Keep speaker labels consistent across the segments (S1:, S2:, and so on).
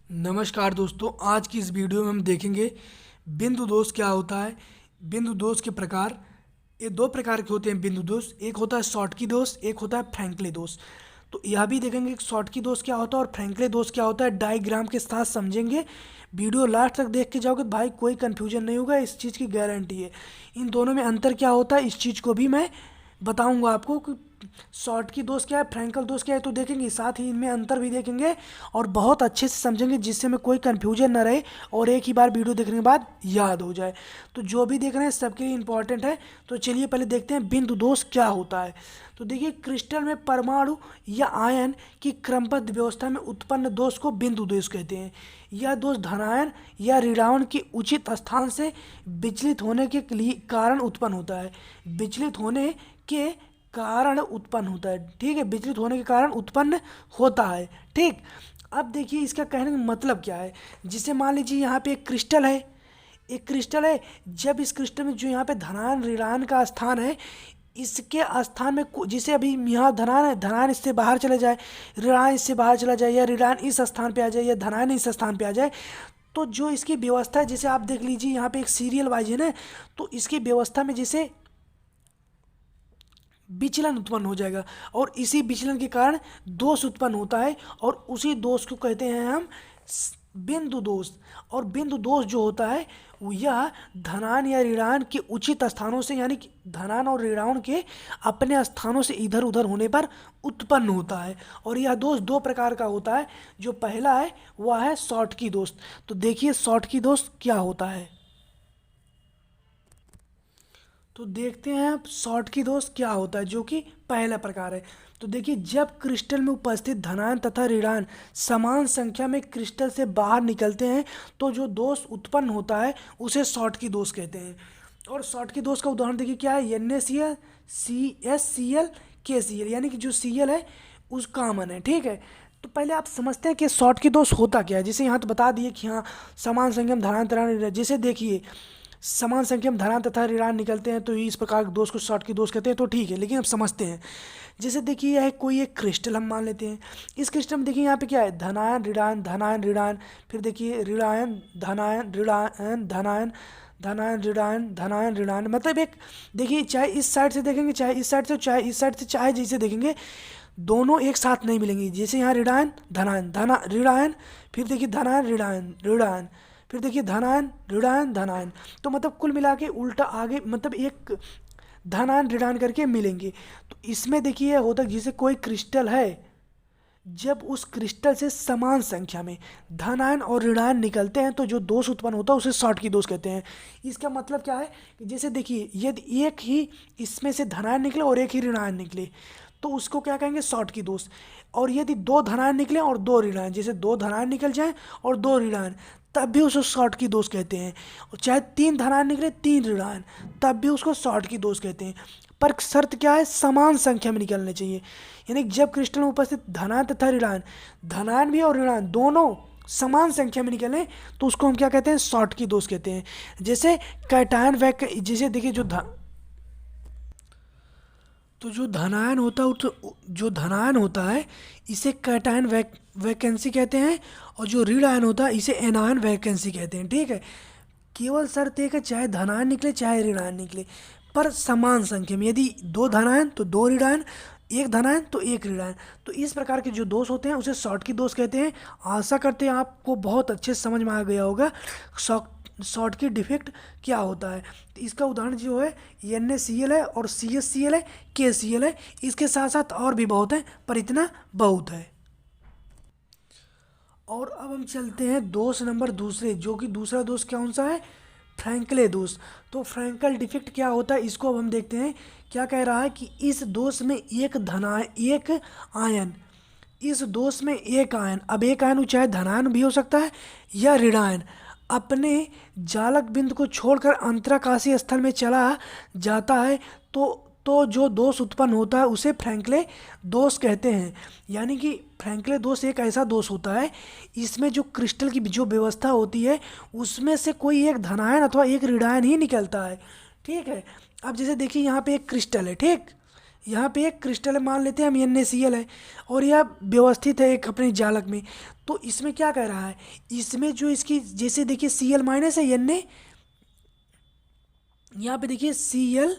S1: नमस्कार दोस्तों, आज की इस वीडियो में हम देखेंगे बिंदु दोष क्या होता है। बिंदु दोष के प्रकार, ये दो प्रकार के होते हैं बिंदु दोष। एक होता है शॉर्टकी दोष, एक होता है फ्रैंकली दोष। तो यह भी देखेंगे कि शॉर्टकी दोष क्या होता है और फ्रैंकली दोष क्या होता है, डायग्राम के साथ समझेंगे। वीडियो लास्ट तक देख के जाओगे तो भाई कोई कन्फ्यूजन नहीं होगा, इस चीज़ की गारंटी है। इन दोनों में अंतर क्या होता है इस चीज़ को भी मैं बताऊंगा आपको कि शॉर्ट की दोस्त क्या है, फ्रैंकल दोस्त क्या है, तो देखेंगे। साथ ही इनमें अंतर भी देखेंगे और बहुत अच्छे से समझेंगे, जिससे में कोई कन्फ्यूजन ना रहे और एक ही बार वीडियो देखने के बाद याद हो जाए। तो जो भी देख रहे हैं सबके लिए इंपॉर्टेंट है। तो चलिए पहले देखते हैं बिंदु दोष क्या होता है। तो देखिए, क्रिस्टल में परमाणु या आयन की क्रमबद्ध व्यवस्था में उत्पन्न दोष को बिंदु दोष कहते हैं। यह दोष धनायन या ऋणायन के उचित स्थान से विचलित होने के लिए कारण उत्पन्न होता है। विचलित होने के कारण उत्पन्न होता है, ठीक है, विचलित होने के कारण उत्पन्न होता है, ठीक। अब देखिए इसका कहने का मतलब क्या है। जिसे मान लीजिए यहाँ पे एक क्रिस्टल है, जब इस क्रिस्टल में जो यहाँ पे धनायन ऋणायन का स्थान है, इसके स्थान में जिसे अभी यहाँ धनायन है, धनायन इससे बाहर चले जाए, ऋणायन इससे बाहर चला जाए, या ऋणायन इस स्थान पे आ जाए, या धनायन इस स्थान पे आ जाए, तो जो इसकी व्यवस्था है, जैसे आप देख लीजिए यहाँ पे एक सीरियल वाइज है ना, तो इसकी व्यवस्था में जैसे विचलन उत्पन्न हो जाएगा और इसी विचलन के कारण दोष उत्पन्न होता है और उसी दोष को कहते हैं हम बिंदु दोष। और बिंदु दोष जो होता है वो यह धनायन या ऋणायन के उचित स्थानों से, यानी कि धनायन और ऋणायन के अपने स्थानों से इधर उधर होने पर उत्पन्न होता है। और यह दोष दो प्रकार का होता है। जो पहला है वह है शॉर्टकी दोष। तो देखिए शॉर्टकी दोष क्या होता है, तो देखते हैं आप शॉर्टकी दोष क्या होता है, जो कि पहला प्रकार है। तो देखिए, जब क्रिस्टल में उपस्थित धनायन तथा ऋणायन समान संख्या में क्रिस्टल से बाहर निकलते हैं तो जो दोष उत्पन्न होता है उसे शॉर्टकी दोष कहते हैं। और शॉर्टकी दोष का उदाहरण देखिए क्या है, NaCl, CsCl, KCl, यानी कि जो Cl है उस कॉमन है, ठीक है। तो पहले आप समझते हैं कि शॉर्टकी दोष होता क्या है। जैसे यहाँ तो बता दिए कि हाँ, समान संख्या में धनायन तथा ऋणायन, जैसे देखिए समान संख्या में धनायन तथा ऋणायन निकलते हैं तो इस प्रकार के दोष को शॉर्टकी दोष कहते हैं। तो ठीक है, लेकिन अब समझते हैं। जैसे देखिए यह है कोई एक क्रिस्टल हम मान लेते हैं। इस क्रिस्टल में देखिए यहाँ पे क्या है, धनायन ऋणायन धनायन ऋणायन, फिर देखिए ऋणायन धनायन ऋणायन धनायन धनायन ऋणायन धनायन ऋणायन, मतलब एक देखिए, चाहे इस साइड से देखेंगे, चाहे इस साइड से, चाहे इस साइड से, चाहे जैसे देखेंगे दोनों एक साथ नहीं मिलेंगे। जैसे यहाँ ऋणायन धनायन धना ऋणायन, फिर देखिए धनायन ऋणायन ऋणायन, फिर देखिए धनायन ऋणायन धनायन, तो मतलब कुल मिला के उल्टा आगे, मतलब एक धनायन ऋणायन करके मिलेंगे। तो इसमें देखिए यह होता है, जैसे कोई क्रिस्टल है, जब उस क्रिस्टल से समान संख्या में धनायन और ऋणायन निकलते हैं तो जो दोष उत्पन्न होता है उसे शॉर्टकी दोष कहते हैं। इसका मतलब क्या है कि जैसे देखिए यदि एक ही इसमें से धनायन निकले और एक ही ऋणायन निकले तो उसको क्या कहेंगे, शॉर्टकी दोष। और यदि दो धनायन निकले और दो ऋणायन, जैसे दो धनायन निकल जाए और दो ऋणायन, तब भी उसको शॉर्टकी दोष कहते हैं। और चाहे तीन धनायन निकले तीन ऋणायन, तब भी उसको शॉर्टकी दोष कहते हैं। पर शर्त क्या है, समान संख्या में निकलने चाहिए। यानी जब क्रिस्टल में उपस्थित धनायन तथा ऋणायन, धनायन भी और ऋणायन दोनों समान संख्या में निकले तो उसको हम क्या कहते हैं, शॉर्टकी दोष कहते हैं। जैसे कैटायन जैसे देखिए तो जो धनायन होता है, तो जो धनायन होता है इसे कैटायन वैकेंसी कहते हैं, और जो ऋणायन होता है इसे एनायन वैकेंसी कहते हैं, ठीक है। केवल शर्त एक है, चाहे धनायन निकले चाहे ऋणायन निकले, पर समान संख्या में। यदि दो धनायन तो दो ऋणायन, एक धनायन तो एक ऋणायन। तो इस प्रकार के जो दोष होते हैं उसे शॉर्टकी दोष कहते हैं। आशा करते हैं आपको बहुत अच्छे से समझ में आ गया होगा शॉर्टकी डिफेक्ट क्या होता है। तो इसका उदाहरण जो है NaCl है और CsCl है, KCl है। इसके साथ साथ और भी बहुत है, पर इतना बहुत है। और अब हम चलते हैं दोष नंबर दूसरे, जो कि दूसरा दोष कौन सा है, फ्रैंकले दोष। तो फ्रैंकल डिफेक्ट क्या होता है इसको अब हम देखते हैं। क्या कह रहा है कि इस दोष में एक आयन, इस दोष में एक आयन, अब एक आयन चाहे धनायन भी हो सकता है या ऋणायन, अपने जालक बिंदु को छोड़कर अंतराकाशीय स्थल में चला जाता है तो जो दोष उत्पन्न होता है उसे फ्रैंकले दोष कहते हैं। यानी कि फ्रैंकले दोष एक ऐसा दोष होता है, इसमें जो क्रिस्टल की जो व्यवस्था होती है उसमें से कोई एक धनायन अथवा एक ऋणायन ही निकलता है, ठीक है। अब जैसे देखिए यहाँ पे एक क्रिस्टल है, ठीक, यहाँ पे एक क्रिस्टल है, मान लेते हैं हम NaCl है, और यह व्यवस्थित है एक अपने जालक में। तो इसमें क्या कह रहा है, इसमें जो इसकी जैसे देखिए Cl माइनस है Na, यहाँ पे देखिए Cl,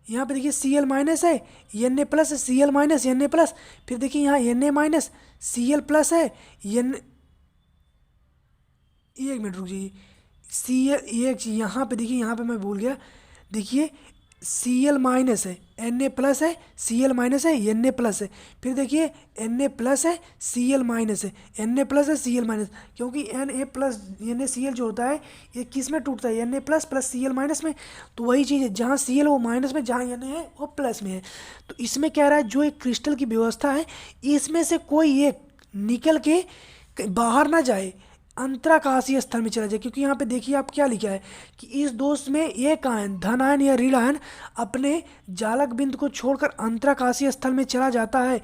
S1: यहाँ पे देखिए Cl माइनस है Na प्लस है, Cl माइनस Na प्लस, फिर देखिए यहाँ Na माइनस Cl प्लस है N, एक मिनट रुक जाइए, Cl एक यहाँ पे देखिए, यहाँ पे मैं भूल गया, देखिए Cl माइनस है Na प्लस है, Cl माइनस है Na प्लस है, फिर देखिए Na प्लस है Cl माइनस है, Na प्लस है Cl माइनस, क्योंकि Na प्लस NaCl जो होता है ये किस में टूटता है, Na plus plus Cl minus में। तो वही चीज़ है, जहाँ Cl वो माइनस में, जहाँ Na है वो प्लस में है। तो इसमें कह रहा है जो एक क्रिस्टल की व्यवस्था है, इसमें से कोई एक निकल के बाहर ना जाए, अंतराकाशीय स्थल में चला जाए। क्योंकि यहाँ पे देखिए आप क्या लिखा है कि इस दोष में एक आयन, धन आयन या ऋण आयन अपने जालक बिंदु को छोड़कर अंतराकाशीय स्थल में चला जाता है,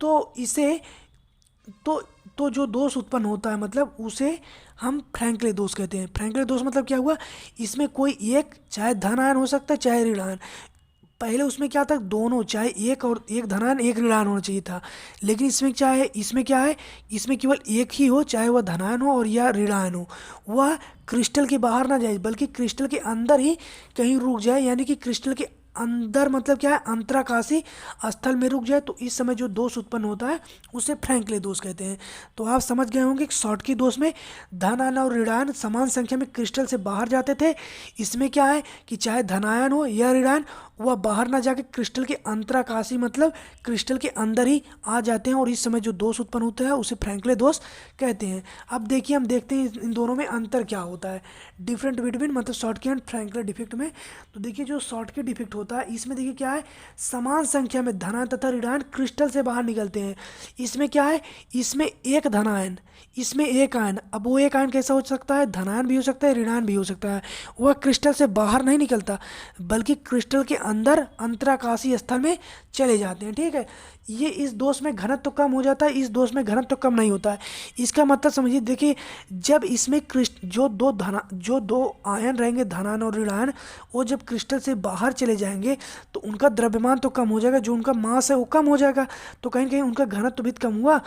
S1: तो इसे तो जो दोष उत्पन्न होता है, मतलब उसे हम फ्रैंकले दोष कहते हैं। फ्रैंकले दोष मतलब क्या हुआ, इसमें कोई एक, चाहे धन आयन हो सकता है चाहे ऋण आयन, पहले उसमें क्या था, दोनों, चाहे एक और एक धनायन एक ऋणायन होना चाहिए था, लेकिन इसमें क्या है, इसमें केवल एक ही हो, चाहे वह धनायन हो और या ऋणायन हो, वह क्रिस्टल के बाहर ना जाए बल्कि क्रिस्टल के अंदर ही कहीं रुक जाए, यानी कि क्रिस्टल के अंदर मतलब क्या है, अंतराकाशी स्थल में रुक जाए। तो इस समय जो दोष उत्पन्न होता है उसे फ्रैंकले दोष कहते हैं। तो आप समझ गए होंगे कि शॉर्टकी दोष में धनायन और ऋणायन समान संख्या में क्रिस्टल से बाहर जाते थे। इसमें क्या है कि चाहे धनायन हो या ऋणायन, वह बाहर ना जाके क्रिस्टल के अंतराकाशी मतलब क्रिस्टल के अंदर ही आ जाते हैं, और इस समय जो दोष उत्पन्न होता है उसे फ्रैंकले दोष कहते हैं। अब देखिए हम देखते हैं इन दोनों में अंतर क्या होता है, डिफरेंट बिटवीन मतलब शॉर्टकी एंड फ्रैंकले डिफेक्ट में। तो देखिए जो शॉर्टकी डिफेक्ट होता है, इसमें देखिए क्या है, समान संख्या में धनायन तथा ऋणायन क्रिस्टल से बाहर निकलते हैं। इसमें क्या है, इसमें एक धनायन, इसमें एक आयन, अब वो एक आयन कैसा हो सकता है, धनायन भी हो सकता है ऋणायन भी हो सकता है, वह क्रिस्टल से बाहर नहीं निकलता बल्कि क्रिस्टल के अंदर अंतराकाशीय स्थल में चले जाते हैं। ठीक है, ये इस दोष में घनत्व तो कम हो जाता है, इस दोष में घनत्व तो कम नहीं होता है। इसका मतलब समझिए, देखिए जब इसमें जो दो आयन रहेंगे धनायन और ऋणायन, वो जब क्रिस्टल से बाहर चले जाएंगे तो उनका द्रव्यमान तो कम हो जाएगा, जो उनका मास है वो कम हो जाएगा, तो कहीं ना कहीं उनका घनत्व भी कम हुआ।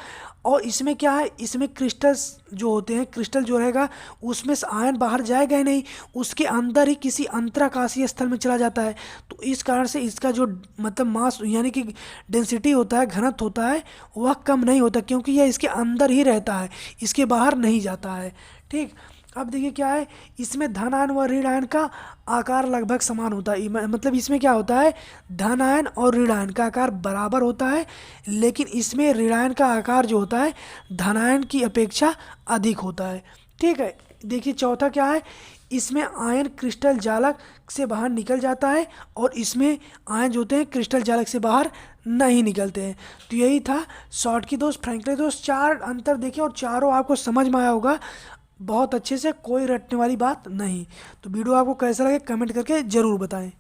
S1: और इसमें क्या है, इसमें क्रिस्टल्स जो होते हैं, क्रिस्टल जो रहेगा उसमें से आयन बाहर जाएगा ही नहीं, उसके अंदर ही किसी अंतराकाशीय स्थल में चला जाता है। तो इस कारण से इसका जो मतलब मास यानी कि डेंसिटी होता है, घनत्व होता है, वह कम नहीं होता, क्योंकि यह इसके अंदर ही रहता है, इसके बाहर नहीं जाता है। ठीक, अब देखिए क्या है, इसमें धन आयन व ऋण आयन का आकार लगभग समान होता है, मतलब इसमें क्या होता है, धन आयन और ऋण आयन का आकार बराबर होता है, लेकिन इसमें ऋण आयन का आकार जो होता है धन आयन की अपेक्षा अधिक होता है। ठीक है, देखिए चौथा क्या है, इसमें आयन क्रिस्टल जालक से बाहर निकल जाता है और इसमें आयन जो होते हैं क्रिस्टल जालक से बाहर नहीं निकलते हैं। तो यही था शॉर्टकी दोष, फ्रैंकले दोष, चार अंतर देखें और चारों आपको समझ में आया होगा बहुत अच्छे से, कोई रटने वाली बात नहीं। तो वीडियो आपको कैसा लगे कमेंट करके ज़रूर बताएं।